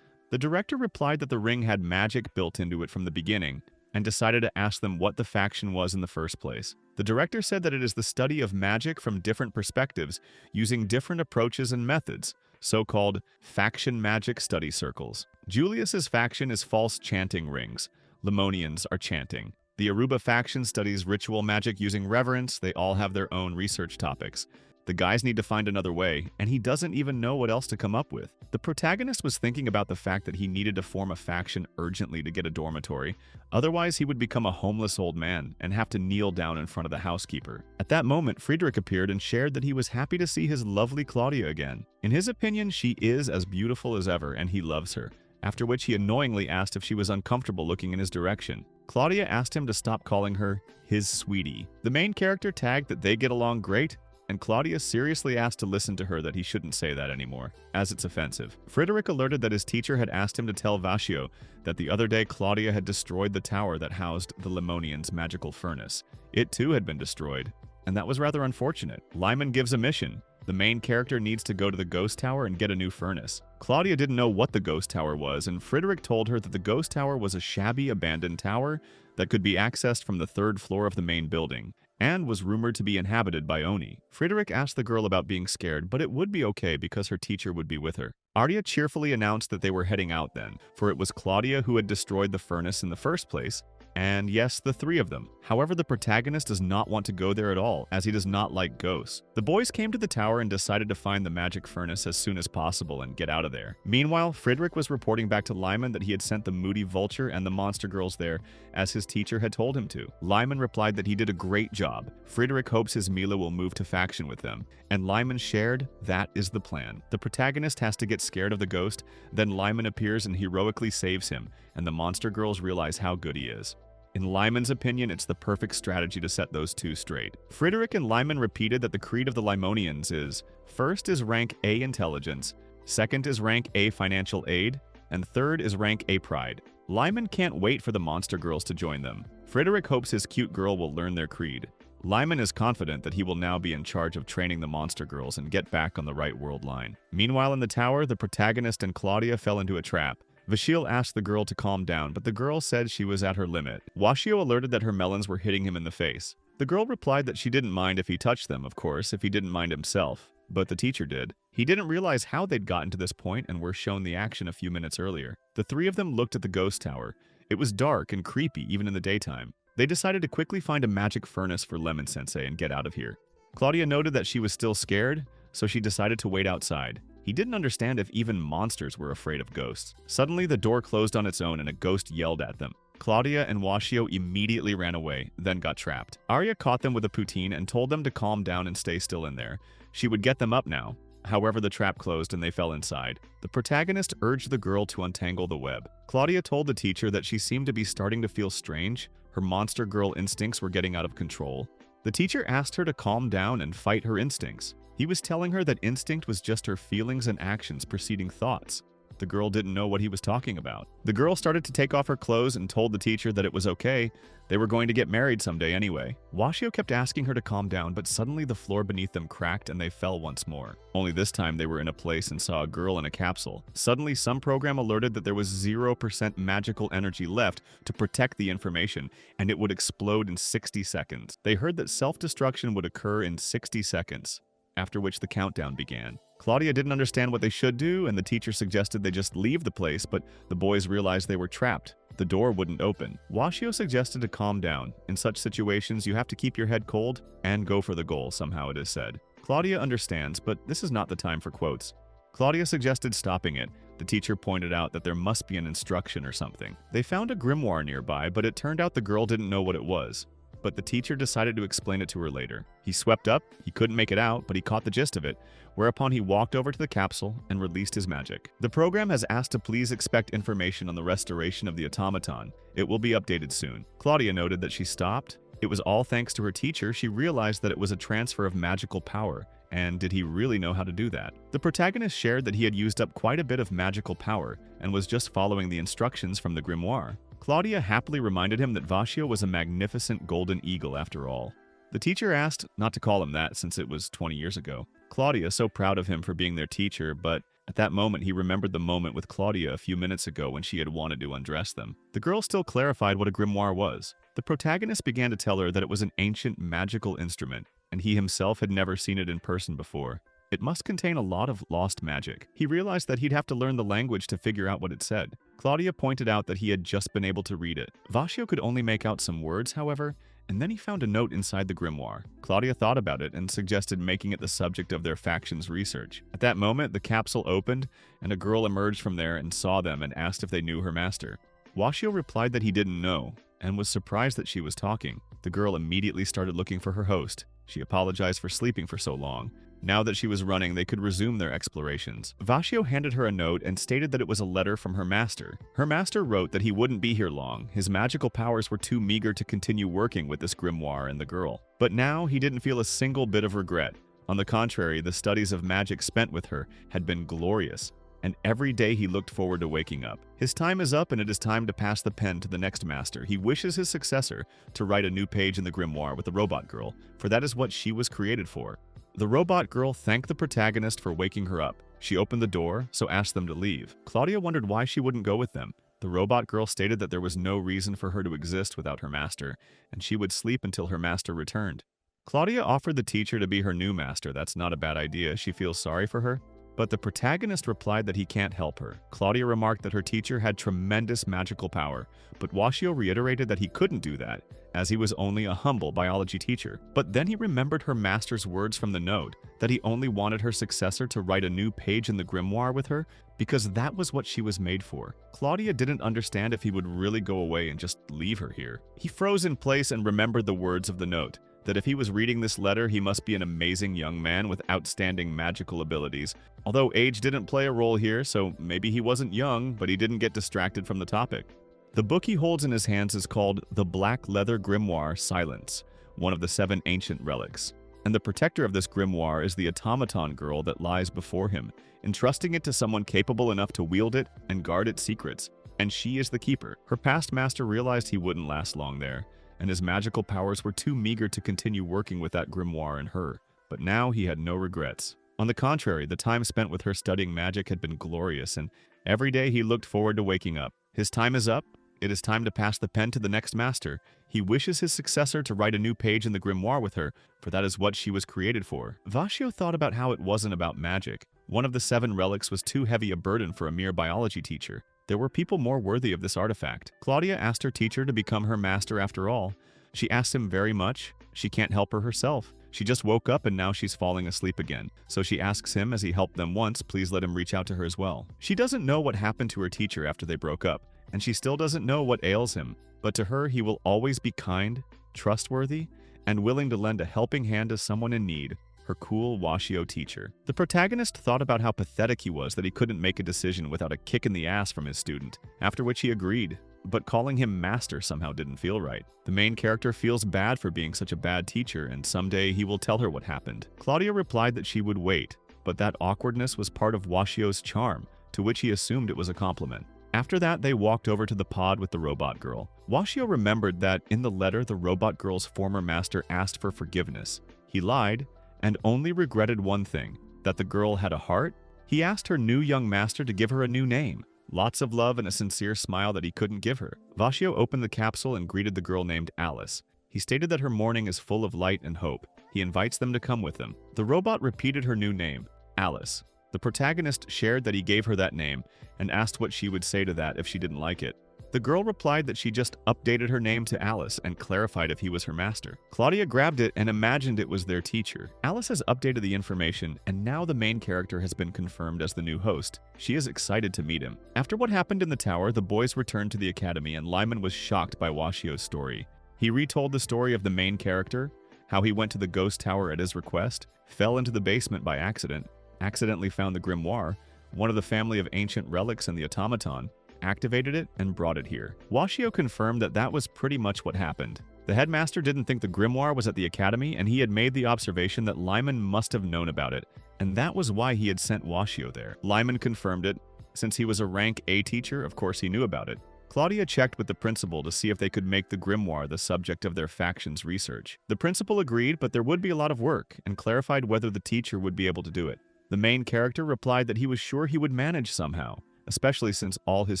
The director replied that the ring had magic built into it from the beginning, and decided to ask them what the faction was in the first place. The director said that it is the study of magic from different perspectives, using different approaches and methods, so-called faction magic study circles. Julius's faction is false chanting rings. Lemonians are chanting. The Aruba faction studies ritual magic using reverence. They all have their own research topics. The guys need to find another way, and he doesn't even know what else to come up with. The protagonist was thinking about the fact that he needed to form a faction urgently to get a dormitory, otherwise he would become a homeless old man and have to kneel down in front of the housekeeper. At that moment, Friedrich appeared and shared that he was happy to see his lovely Claudia again. In his opinion, she is as beautiful as ever, and he loves her, after which he annoyingly asked if she was uncomfortable looking in his direction. Claudia asked him to stop calling her his sweetie. The main character tagged that they get along great, and Claudia seriously asked to listen to her that he shouldn't say that anymore, as it's offensive. Friedrich alerted that his teacher had asked him to tell Washio that the other day Claudia had destroyed the tower that housed the Lemonians' magical furnace. It too had been destroyed, and that was rather unfortunate. Lyman gives a mission. The main character needs to go to the ghost tower and get a new furnace. Claudia didn't know what the ghost tower was, and Friedrich told her that the ghost tower was a shabby, abandoned tower that could be accessed from the 3rd floor of the main building, and was rumored to be inhabited by Oni. Friedrich asked the girl about being scared, but it would be okay because her teacher would be with her. Arya cheerfully announced that they were heading out then, for it was Claudia who had destroyed the furnace in the first place, and yes, the 3 of them. However, the protagonist does not want to go there at all, as he does not like ghosts. The boys came to the tower and decided to find the magic furnace as soon as possible and get out of there. Meanwhile, Friedrich was reporting back to Lyman that he had sent the moody vulture and the monster girls there, as his teacher had told him to. Lyman replied that he did a great job. Friedrich hopes his Mila will move to faction with them, and Lyman shared that is the plan. The protagonist has to get scared of the ghost, then Lyman appears and heroically saves him, and the monster girls realize how good he is. In Lyman's opinion, it's the perfect strategy to set those two straight. Friedrich and Lyman repeated that the creed of the Limonians is, first is rank A intelligence, second is rank A financial aid, and third is rank A pride. Lyman can't wait for the monster girls to join them. Friedrich hopes his cute girl will learn their creed. Lyman is confident that he will now be in charge of training the monster girls and get back on the right world line. Meanwhile, in the tower, the protagonist and Claudia fell into a trap. Vashil asked the girl to calm down, but the girl said she was at her limit. Washio alerted that her melons were hitting him in the face. The girl replied that she didn't mind if he touched them, of course, if he didn't mind himself. But the teacher did. He didn't realize how they'd gotten to this point and were shown the action a few minutes earlier. The 3 of them looked at the ghost tower. It was dark and creepy even in the daytime. They decided to quickly find a magic furnace for Lemon-sensei and get out of here. Claudia noted that she was still scared, so she decided to wait outside. He didn't understand if even monsters were afraid of ghosts. Suddenly, the door closed on its own and a ghost yelled at them. Claudia and Washio immediately ran away, then got trapped. Arya caught them with a poutine and told them to calm down and stay still in there. She would get them up now. However, the trap closed and they fell inside. The protagonist urged the girl to untangle the web. Claudia told the teacher that she seemed to be starting to feel strange. Her monster girl instincts were getting out of control. The teacher asked her to calm down and fight her instincts. He was telling her that instinct was just her feelings and actions preceding thoughts. The girl didn't know what he was talking about. The girl started to take off her clothes and told the teacher that it was okay. They were going to get married someday anyway. Washio kept asking her to calm down, but suddenly the floor beneath them cracked and they fell once more. Only this time they were in a place and saw a girl in a capsule. Suddenly, some program alerted that there was 0% magical energy left to protect the information, and it would explode in 60 seconds. They heard that self-destruction would occur in 60 seconds, after which the countdown began. Claudia didn't understand what they should do, and the teacher suggested they just leave the place, but the boys realized they were trapped. The door wouldn't open. Washio suggested to calm down. In such situations, you have to keep your head cold and go for the goal, somehow it is said. Claudia understands, but this is not the time for quotes. Claudia suggested stopping it. The teacher pointed out that there must be an instruction or something. They found a grimoire nearby, but it turned out the girl didn't know what it was. But the teacher decided to explain it to her later. He swept up, he couldn't make it out, but he caught the gist of it, whereupon he walked over to the capsule and released his magic. The program has asked to please expect information on the restoration of the automaton. It will be updated soon. Claudia noted that she stopped. It was all thanks to her teacher. She realized that it was a transfer of magical power. And did he really know how to do that? The protagonist shared that he had used up quite a bit of magical power and was just following the instructions from the grimoire. Claudia happily reminded him that Vashio was a magnificent golden eagle after all. The teacher asked not to call him that since it was 20 years ago. Claudia, so proud of him for being their teacher, but at that moment he remembered the moment with Claudia a few minutes ago when she had wanted to undress them. The girl still clarified what a grimoire was. The protagonist began to tell her that it was an ancient magical instrument, and he himself had never seen it in person before. It must contain a lot of lost magic. He realized that he'd have to learn the language to figure out what it said. Claudia pointed out that he had just been able to read it. Vashio could only make out some words, however, and then he found a note inside the grimoire. Claudia thought about it and suggested making it the subject of their faction's research. At that moment, the capsule opened, and a girl emerged from there and saw them and asked if they knew her master. Washio replied that he didn't know, and was surprised that she was talking. The girl immediately started looking for her host. She apologized for sleeping for so long. Now that she was running, they could resume their explorations. Vashio handed her a note and stated that it was a letter from her master. Her master wrote that he wouldn't be here long. His magical powers were too meager to continue working with this grimoire and the girl. But now he didn't feel a single bit of regret. On the contrary, the studies of magic spent with her had been glorious, and every day he looked forward to waking up. His time is up and it is time to pass the pen to the next master. He wishes his successor to write a new page in the grimoire with the robot girl, for that is what she was created for. The robot girl thanked the protagonist for waking her up. She opened the door, so asked them to leave. Claudia wondered why she wouldn't go with them. The robot girl stated that there was no reason for her to exist without her master, and she would sleep until her master returned. Claudia offered the teacher to be her new master. That's not a bad idea. She feels sorry for her. But the protagonist replied that he can't help her. Claudia remarked that her teacher had tremendous magical power, but Washio reiterated that he couldn't do that, as he was only a humble biology teacher. But then he remembered her master's words from the note, that he only wanted her successor to write a new page in the grimoire with her, because that was what she was made for. Claudia didn't understand if he would really go away and just leave her here. He froze in place and remembered the words of the note, that if he was reading this letter, he must be an amazing young man with outstanding magical abilities. Although age didn't play a role here, so maybe he wasn't young, but he didn't get distracted from the topic. The book he holds in his hands is called The Black Leather Grimoire Silence, one of the 7 ancient relics. And the protector of this grimoire is the automaton girl that lies before him, entrusting it to someone capable enough to wield it and guard its secrets. And she is the keeper. Her past master realized he wouldn't last long there, and his magical powers were too meager to continue working with that grimoire and her. But now he had no regrets. On the contrary, the time spent with her studying magic had been glorious, and every day he looked forward to waking up. His time is up. It is time to pass the pen to the next master. He wishes his successor to write a new page in the grimoire with her, for that is what she was created for. Vashio thought about how it wasn't about magic. One of the 7 relics was too heavy a burden for a mere biology teacher. There were people more worthy of this artifact. Claudia asked her teacher to become her master after all. She asked him very much. She can't help her herself. She just woke up and now she's falling asleep again. So she asks him, as he helped them once, please let him reach out to her as well. She doesn't know what happened to her teacher after they broke up, and she still doesn't know what ails him. But to her, he will always be kind, trustworthy, and willing to lend a helping hand to someone in need. her cool Washio teacher. The protagonist thought about how pathetic he was that he couldn't make a decision without a kick in the ass from his student, after which he agreed. But calling him master somehow didn't feel right. The main character feels bad for being such a bad teacher, and someday he will tell her what happened. Claudia replied that she would wait, but that awkwardness was part of Washio's charm, to which he assumed it was a compliment. After that, they walked over to the pod with the robot girl. Washio remembered that in the letter, the robot girl's former master asked for forgiveness. He lied, and only regretted one thing, that the girl had a heart. He asked her new young master to give her a new name. Lots of love and a sincere smile that he couldn't give her. Washio opened the capsule and greeted the girl named Alice. He stated that her morning is full of light and hope. He invites them to come with him. The robot repeated her new name, Alice. The protagonist shared that he gave her that name and asked what she would say to that if she didn't like it. The girl replied that she just updated her name to Alice and clarified if he was her master. Claudia grabbed it and imagined it was their teacher. Alice has updated the information, and now the main character has been confirmed as the new host. She is excited to meet him. After what happened in the tower, the boys returned to the academy, and Lyman was shocked by Washio's story. He retold the story of the main character, how he went to the ghost tower at his request, fell into the basement by accident, accidentally found the grimoire, one of the family of ancient relics in the automaton, activated it, and brought it here. Washio confirmed that that was pretty much what happened. The headmaster didn't think the grimoire was at the academy, and he had made the observation that Lyman must have known about it, and that was why he had sent Washio there. Lyman confirmed it. Since he was a rank A teacher, of course he knew about it. Claudia checked with the principal to see if they could make the grimoire the subject of their faction's research. The principal agreed, but there would be a lot of work, and clarified whether the teacher would be able to do it. The main character replied that he was sure he would manage somehow, especially since all his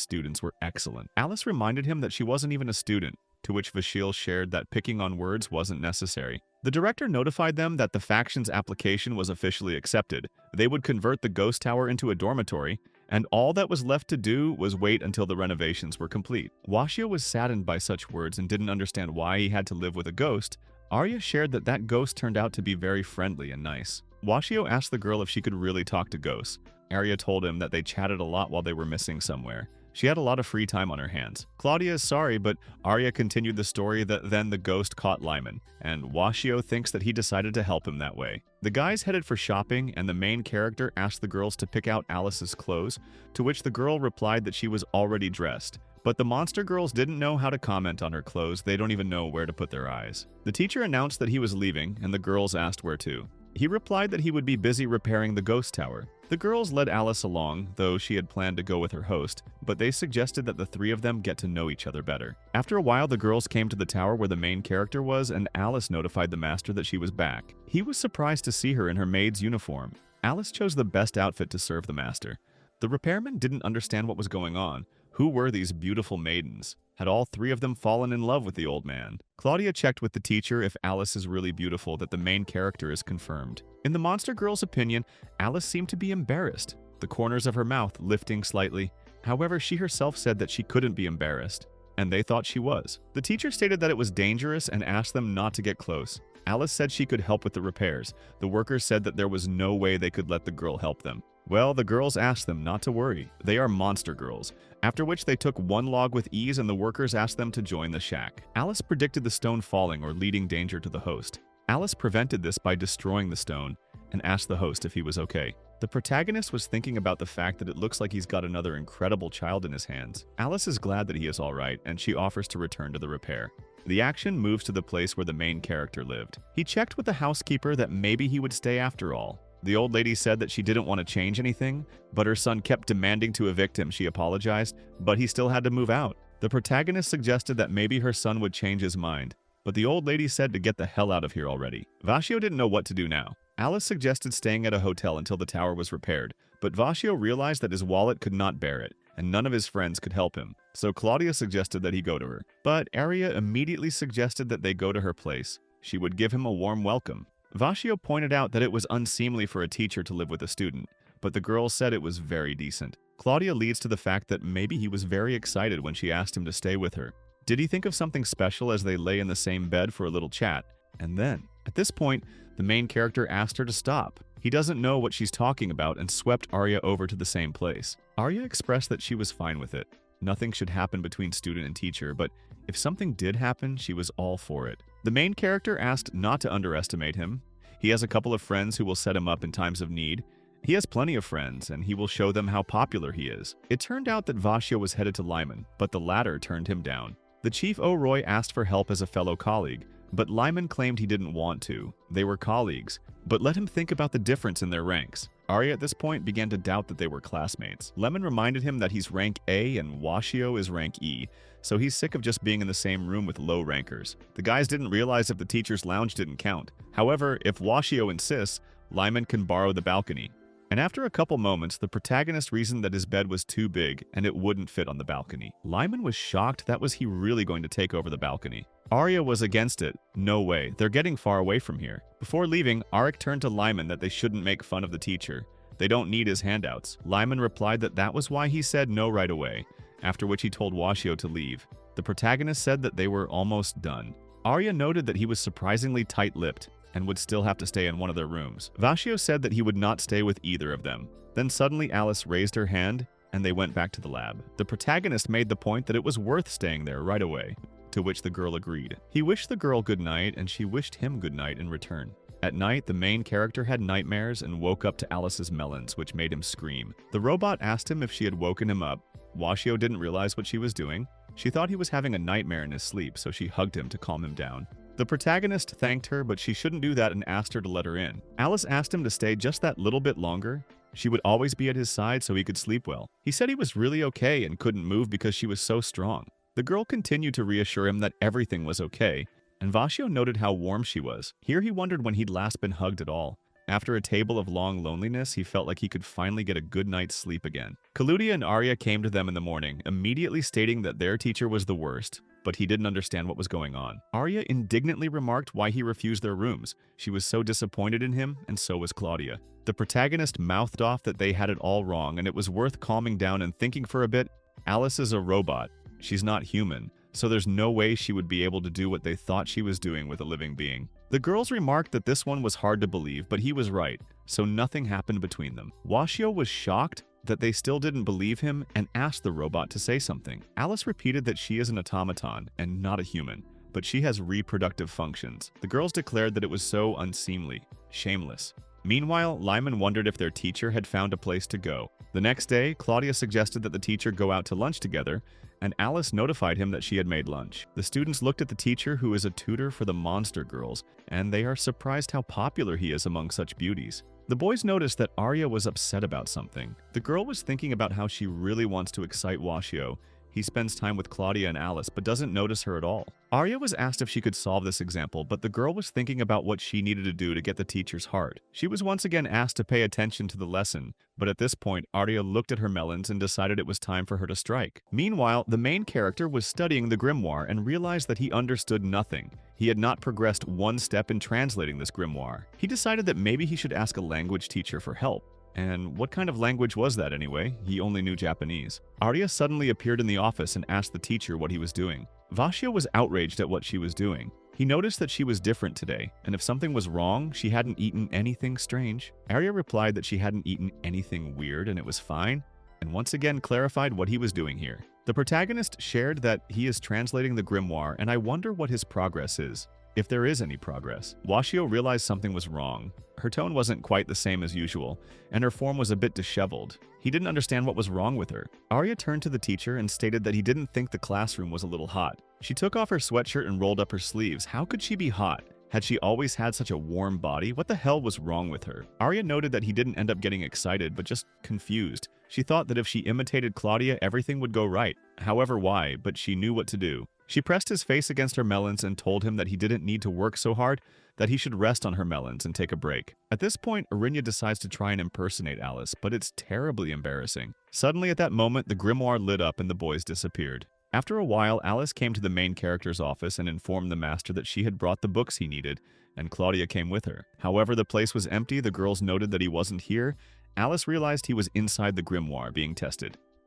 students were excellent. Alice reminded him that she wasn't even a student, to which Vashil shared that picking on words wasn't necessary. The director notified them that the faction's application was officially accepted. They would convert the ghost tower into a dormitory, and all that was left to do was wait until the renovations were complete. Washio was saddened by such words and didn't understand why he had to live with a ghost. Arya shared that that ghost turned out to be very friendly and nice. Washio asked the girl if she could really talk to ghosts. Arya told him that they chatted a lot while they were missing somewhere. She had a lot of free time on her hands. Claudia is sorry, but Arya continued the story that then the ghost caught Lyman, and Washio thinks that he decided to help him that way. The guys headed for shopping, and the main character asked the girls to pick out Alice's clothes, to which the girl replied that she was already dressed. But the monster girls didn't know how to comment on her clothes. They don't even know where to put their eyes. The teacher announced that he was leaving, and the girls asked where to. He replied that he would be busy repairing the ghost tower. The girls led Alice along, though she had planned to go with her host, but they suggested that the three of them get to know each other better. After a while, the girls came to the tower where the main character was, and Alice notified the master that she was back. He was surprised to see her in her maid's uniform. Alice chose the best outfit to serve the master. The repairman didn't understand what was going on. Who were these beautiful maidens? Had all three of them fallen in love with the old man? Claudia checked with the teacher if Alice is really beautiful, that the main character is confirmed. In the monster girl's opinion, Alice seemed to be embarrassed, the corners of her mouth lifting slightly. However, she herself said that she couldn't be embarrassed, and they thought she was. The teacher stated that it was dangerous and asked them not to get close. Alice said she could help with the repairs. The workers said that there was no way they could let the girl help them. Well, the girls asked them not to worry. They are monster girls. After which they took one log with ease, and the workers asked them to join the shack. Alice predicted the stone falling or leading danger to the host. Alice prevented this by destroying the stone and asked the host if he was okay. The protagonist was thinking about the fact that it looks like he's got another incredible child in his hands. Alice is glad that he is alright, and she offers to return to the repair. The action moves to the place where the main character lived. He checked with the housekeeper that maybe he would stay after all. The old lady said that she didn't want to change anything, but her son kept demanding to evict him. She apologized, but he still had to move out. The protagonist suggested that maybe her son would change his mind, but the old lady said to get the hell out of here already. Washio didn't know what to do now. Alice suggested staying at a hotel until the tower was repaired, but Washio realized that his wallet could not bear it, and none of his friends could help him. So Claudia suggested that he go to her, but Arya immediately suggested that they go to her place. She would give him a warm welcome. Washio pointed out that it was unseemly for a teacher to live with a student, but the girls said it was very decent. Claudia leads to the fact that maybe he was very excited when she asked him to stay with her. Did he think of something special as they lay in the same bed for a little chat? And then, at this point, the main character asked her to stop. He doesn't know what she's talking about and swept Arya over to the same place. Arya expressed that she was fine with it. Nothing should happen between student and teacher, but if something did happen, she was all for it. The main character asked not to underestimate him. He has a couple of friends who will set him up in times of need. He has plenty of friends, and he will show them how popular he is. It turned out that Vashio was headed to Lyman, but the latter turned him down. The Chief O'Roy asked for help as a fellow colleague, but Lyman claimed he didn't want to. They were colleagues, but let him think about the difference in their ranks. Arya at this point began to doubt that they were classmates. Lemon reminded him that he's rank A and Washio is rank E, so he's sick of just being in the same room with low rankers. The guys didn't realize if the teacher's lounge didn't count. However, if Washio insists, Lyman can borrow the balcony. And after a couple moments, the protagonist reasoned that his bed was too big and it wouldn't fit on the balcony. Lyman was shocked that was he really going to take over the balcony. Arya was against it. No way, they're getting far away from here. Before leaving, Arik turned to Lyman that they shouldn't make fun of the teacher. They don't need his handouts. Lyman replied that was why he said no right away, after which he told Washio to leave. The protagonist said that they were almost done. Arya noted that he was surprisingly tight-lipped and would still have to stay in one of their rooms. Vashio said that he would not stay with either of them. Then suddenly Alice raised her hand and they went back to the lab. The protagonist made the point that it was worth staying there right away, to which the girl agreed. He wished the girl good night and she wished him good night in return. At night, the main character had nightmares and woke up to Alice's melons, which made him scream. The robot asked him if she had woken him up. Washio didn't realize what she was doing. She thought he was having a nightmare in his sleep, so she hugged him to calm him down. The protagonist thanked her, but she shouldn't do that and asked her to let her in. Alice asked him to stay just that little bit longer. She would always be at his side so he could sleep well. He said he was really okay and couldn't move because she was so strong. The girl continued to reassure him that everything was okay, and Vashio noted how warm she was. Here he wondered when he'd last been hugged at all. After a table of long loneliness, he felt like he could finally get a good night's sleep again. Kaludia and Arya came to them in the morning, immediately stating that their teacher was the worst, but he didn't understand what was going on. Arya indignantly remarked why he refused their rooms. She was so disappointed in him, and so was Claudia. The protagonist mouthed off that they had it all wrong, and it was worth calming down and thinking for a bit. Alice is a robot. She's not human, so there's no way she would be able to do what they thought she was doing with a living being. The girls remarked that this one was hard to believe, but he was right, so nothing happened between them. Washio was shocked that they still didn't believe him and asked the robot to say something. Alice repeated that she is an automaton and not a human, but she has reproductive functions. The girls declared that it was so unseemly, shameless. Meanwhile, Lyman wondered if their teacher had found a place to go. The next day, Claudia suggested that the teacher go out to lunch together, and Alice notified him that she had made lunch. The students looked at the teacher, who is a tutor for the monster girls, and they are surprised how popular he is among such beauties. The boys noticed that Arya was upset about something. The girl was thinking about how she really wants to excite Washio. He spends time with Claudia and Alice, but doesn't notice her at all. Arya was asked if she could solve this example, but the girl was thinking about what she needed to do to get the teacher's heart. She was once again asked to pay attention to the lesson, but at this point, Arya looked at her melons and decided it was time for her to strike. Meanwhile, the main character was studying the grimoire and realized that he understood nothing. He had not progressed one step in translating this grimoire. He decided that maybe he should ask a language teacher for help. And what kind of language was that anyway? He only knew Japanese. Arya suddenly appeared in the office and asked the teacher what he was doing. Vashio was outraged at what she was doing. He noticed that she was different today, and if something was wrong, she hadn't eaten anything strange. Arya replied that she hadn't eaten anything weird and it was fine, and once again clarified what he was doing here. The protagonist shared that he is translating the grimoire, and I wonder what his progress is, if there is any progress. Washio realized something was wrong. Her tone wasn't quite the same as usual, and her form was a bit disheveled. He didn't understand what was wrong with her. Arya turned to the teacher and stated that he didn't think the classroom was a little hot. She took off her sweatshirt and rolled up her sleeves. How could she be hot? Had she always had such a warm body? What the hell was wrong with her? Arya noted that he didn't end up getting excited, but just confused. She thought that if she imitated Claudia, everything would go right. However, why? But she knew what to do. She pressed his face against her melons and told him that he didn't need to work so hard, that he should rest on her melons and take a break. At this point, Arinya decides to try and impersonate Alice, but it's terribly embarrassing. Suddenly at that moment, the grimoire lit up and the boys disappeared. After a while, Alice came to the main character's office and informed the master that she had brought the books he needed, and Claudia came with her. However, the place was empty. The girls noted that he wasn't here. Alice realized he was inside the grimoire being tested.